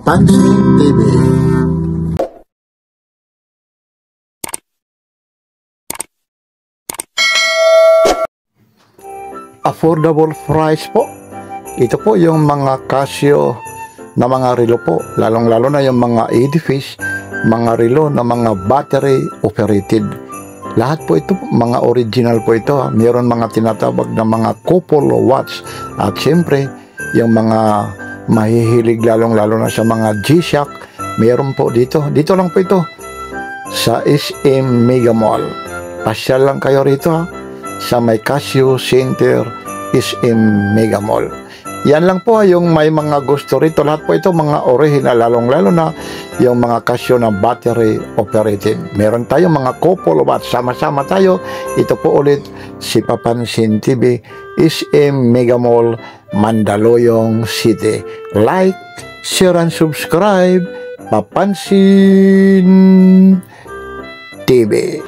Papansin TV. Affordable price po. Ito po yung mga Casio na mga relo po, lalong-lalo na yung mga edifice, mga relo na mga battery operated. Lahat po ito, mga original po ito. Mayroon mga tinatawag na mga couple watch. At siyempre, yung mga mahihilig lalong-lalo na sa mga G-Shock, mayroon po dito. Dito lang po ito sa SM Mega Mall. Pasyal lang kayo rito ha, sa may Casio Center SM Mega Mall. Yan lang po yung may mga gusto rito. Lahat po ito mga original, lalong-lalo na yung mga Casio na battery operated. Meron tayo mga couple watch, sama-sama tayo. Ito po ulit si Papansin TV, SM Mega Mall, Mandaluyong City. Like, share and subscribe, Papansin TV.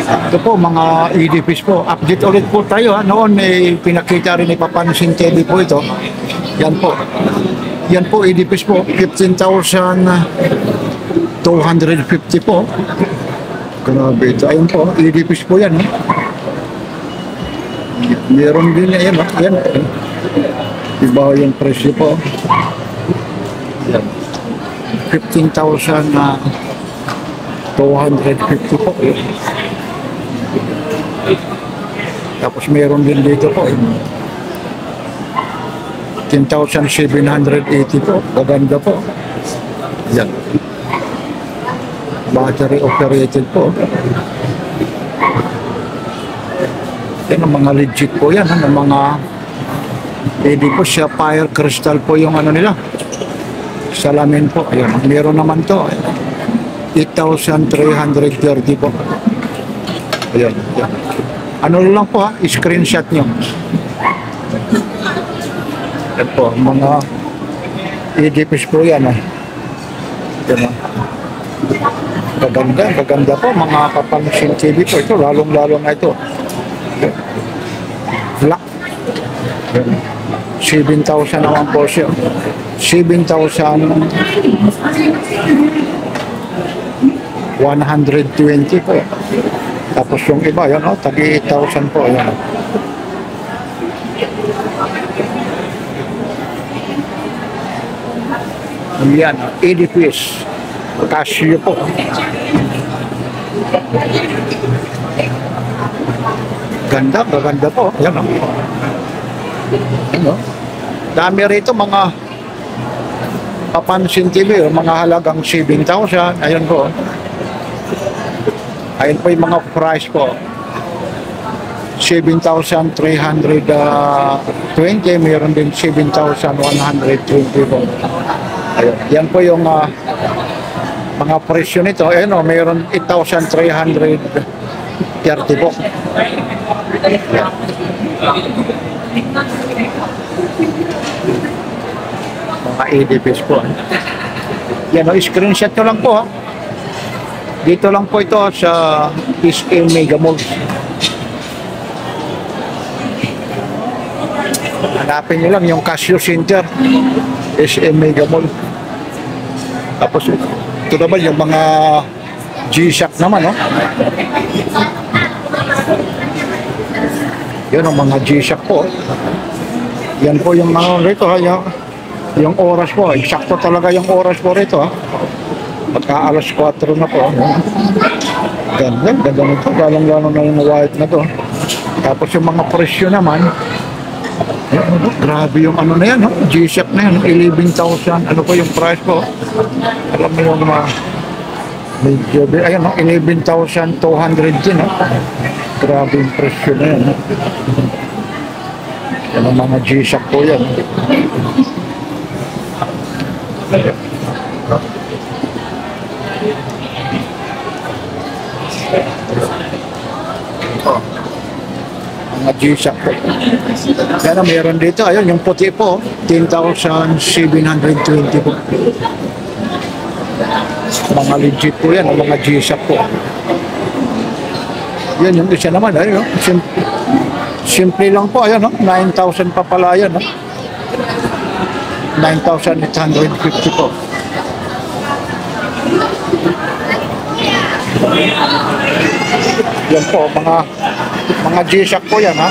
Ito po mga edifice po. Update ulit po tayo ha. Noon pinakita rin ni Papansin TV po ito. Yan po. Yan po edifice po. 15,250 po. Grabe ito. Ayun po. Edifice po yan. Meron din yan. Yan. Iba yung presyo po. Yan. 15,250 po. Tapos meron din dito po 10,780 po. Maganda po. Yan. Battery operated po. Yan ang mga legit po yan. Ang mga pwede po siya fire crystal po yung ano nila. Salamin po. Ayan. Meron naman to. 8,330 po. Ayan. Ayan. Ano lang po ha, screenshot nyo. Yan po, mga edifice po yan ha. Yan ha. Gaganda po, mga Papansin TV po. Ito, lalong-lalo na ito. Black. 7,000 naman po siya. 7,120 po. Tapos yung iba, yan o, tagi 8,000 po. Yan. Yan, edifice. Casio po. Ganda po. Yan o. Yan o. Dami rito mga Papansin TV, mga halagang 7,000. Ayun po. Ayun po yung mga price po. 7,320. Mayroon din 7,120 po. Ayun. Yan po yung mga presyo nito. Ayun o, mayroon 8,330 po. Mga edifice po. Yan o, screenshot ko lang po ha. Dito lang po ito sa SM Mega Mall. Hanapin nyo lang yung Casio Center, SM Mega Mall. Tapos ito naman yung mga G-Shock naman, no? Yan ang mga G-Shock po. Yan po yung mga rito ha. Yung oras po, eksakto talaga yung oras po rito ha. Pagka alas 4 na po. Ganda nito. Galang-galang na yung white na to. Tapos yung mga presyo naman, grabe yung ano na yan, no? G-Shock na yan, 11,000. Ano po yung price po? Alam mo yung medyo, ayan, no? 11,200 din, no? Grabe yung presyo na yan, no? Yan ang mga G-Shock po yan. Mga G-Shock po. Pero meron dito, ayun, yung puti po, 10,720 po. Mga legit po yan, mga G-Shock po. Yan yung isa naman, ayun, simple lang po, ayun, 9,000 pa pala yan. 9,850 po. Yan po, mga G-Shock po yan, ha?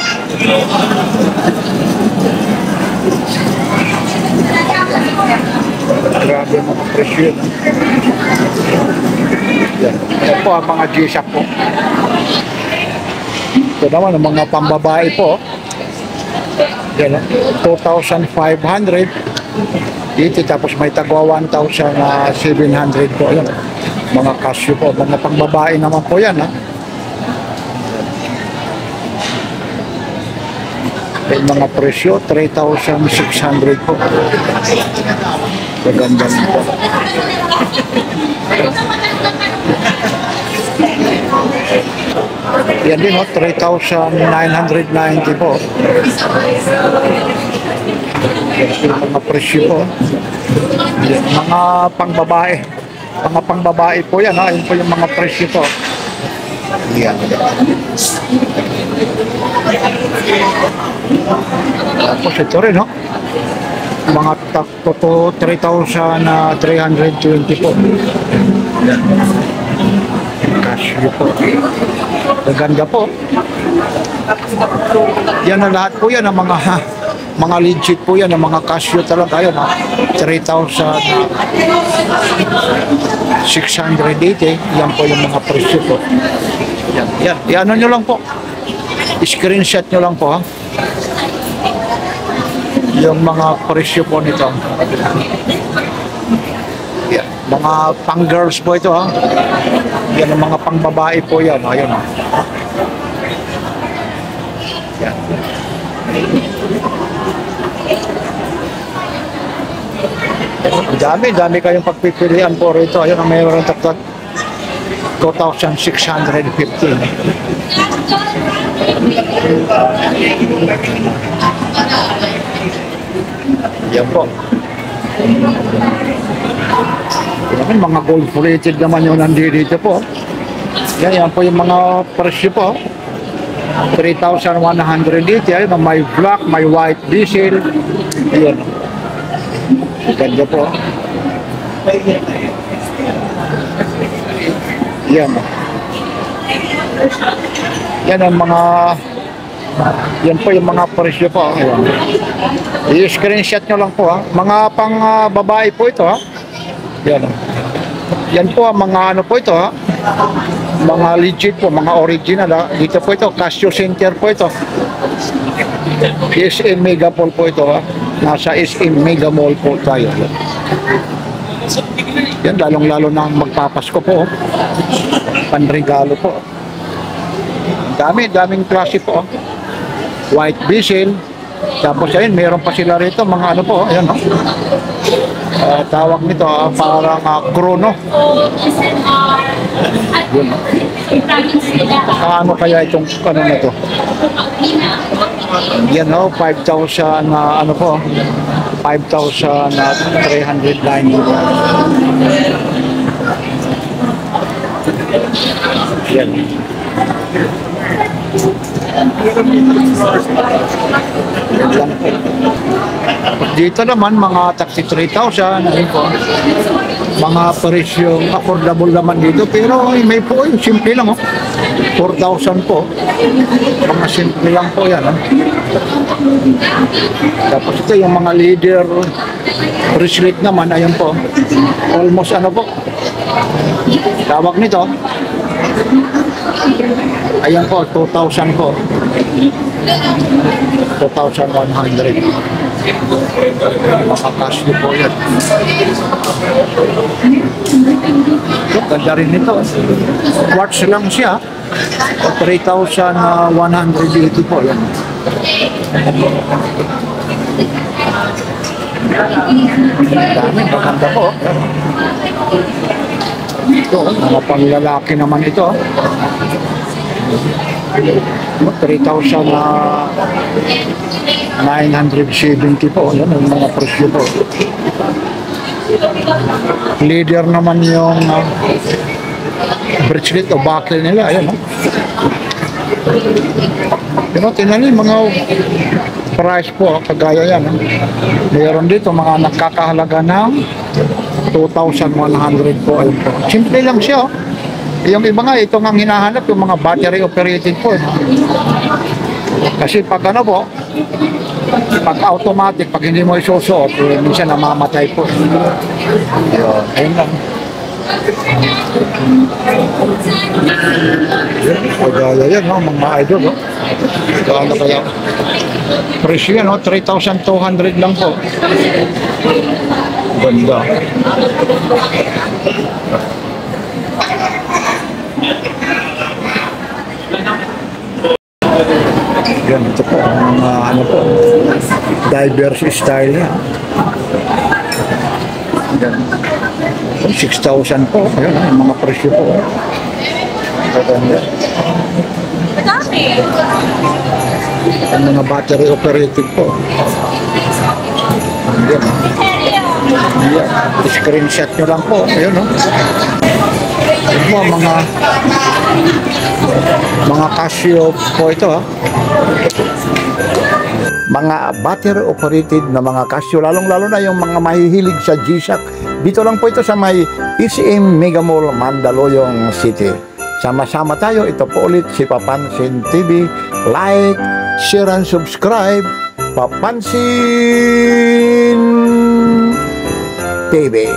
Grabe mga presyo yun. Yan po ang mga G-Shock po. Ito naman ang mga pambabae po. Yan, 2,500 dito, tapos may tagwa 1,700 po. Yan, mga Casio po, mga pambabae naman po yan, ha? Yung mga presyo 3,600 po. Maganda po. Yan din, 3,990 po. Yung mga presyo po. Yan, mga pangbabae. Mga pangbabae po yan, ha? Yun po yung mga presyo po. Yan. Tapos ito rin, no? Mga 3,320 po. Yan. Casio po. Maganda po. Yan na lahat po yan, ang mga legit po yan, ang mga Casio talaga yun, ha? 3,680. Yan po yung mga presyo po. Yan. Yan nyo lang po. Screenshot nyo lang po, ha? Yung mga presyo po nito. Yan. Mga pang girls po ito, ha? Yan ang mga pang babae po yan. Ayun, ha? Yan. Dami kayong pagpipilian po rito. Ayun ang mayroon takot 2,615. Yan po. Yan, mga gold plated naman yung nandito po. Yan po yung mga presyo po. 3,180. Ayun, may black, may white diesel. Yan. Ganda po. Yan. Yan ang mga, yan po yung mga presyo po. I-screenshot nyo lang po, ha. Mga pang babae po ito, ha. Yan. Yan po ang mga ano po ito, ha. Mga legit po, mga original, ha. Dito po ito, Casio Center po ito. SM Megapol po ito, ha. Nasa SM Megamall po tayo. Yan, lalong-lalo na magpapasko po. Panregalo po. Daming klase po. White bezel. Tapos ayun, meron pa sila rito mga ano po. Ayan, no? Tawag nito, parang chrono. Yun, no? Ano kaya itong ano na to? Yan, no? 5,000 ano po? 5,390. Yan. Dito naman mga taxi 3,000, ayun po. Mga presyong affordable naman dito, pero may po yung simple lang, oh. 4,000 po. Mga simple lang po yan, oh. Tapos ito yung mga leader bracelet naman, ayun po. Almost ano po, tawag nito, ayan po, 2,000 po. 2,100. Makakasyo po yan. Ganda rin nito. Quartz lang siya. 3,180 po yan. Dami, maganda po. Ito, mga panglalaki naman ito. 3,970 po. Yan ang mga presyo po. Leader naman yung bracelet o buckle nila. Ayan, no? Pero tinan niyo, mga price po, kagaya yan. Mayroon dito mga nakakahalaga ng 2,100 po. Ayun po. Simple lang siya. Yung iba nga, ito nga hinahanap, yung mga battery operated po. Kasi pag ano po, pag automatic, pag hindi mo isusuot, minsan namamatay po. Ayun lang. Kagaya yan, no, mga idol. No? Kaya kaya presyo yan, no? 3,200 lang po. Ganda. Yan, ito po, mga ano po, diverse style niya. Yan. 6,000 po. Ayun, yung mga presyo po. Ganda. Ang mga battery operated po. Yan. Yan. Screenshot nyo lang po. Ayun, no? Ito po, mga Casio po ito, ha? Mga battery operated na mga Casio, lalong-lalo na yung mga mahihilig sa G-Shock. Dito lang po ito sa may ECM Mega Mall, Mandaluyong City. Sama-sama tayo. Ito po ulit si Papansin TV. Like, share, and subscribe. Papansin TV.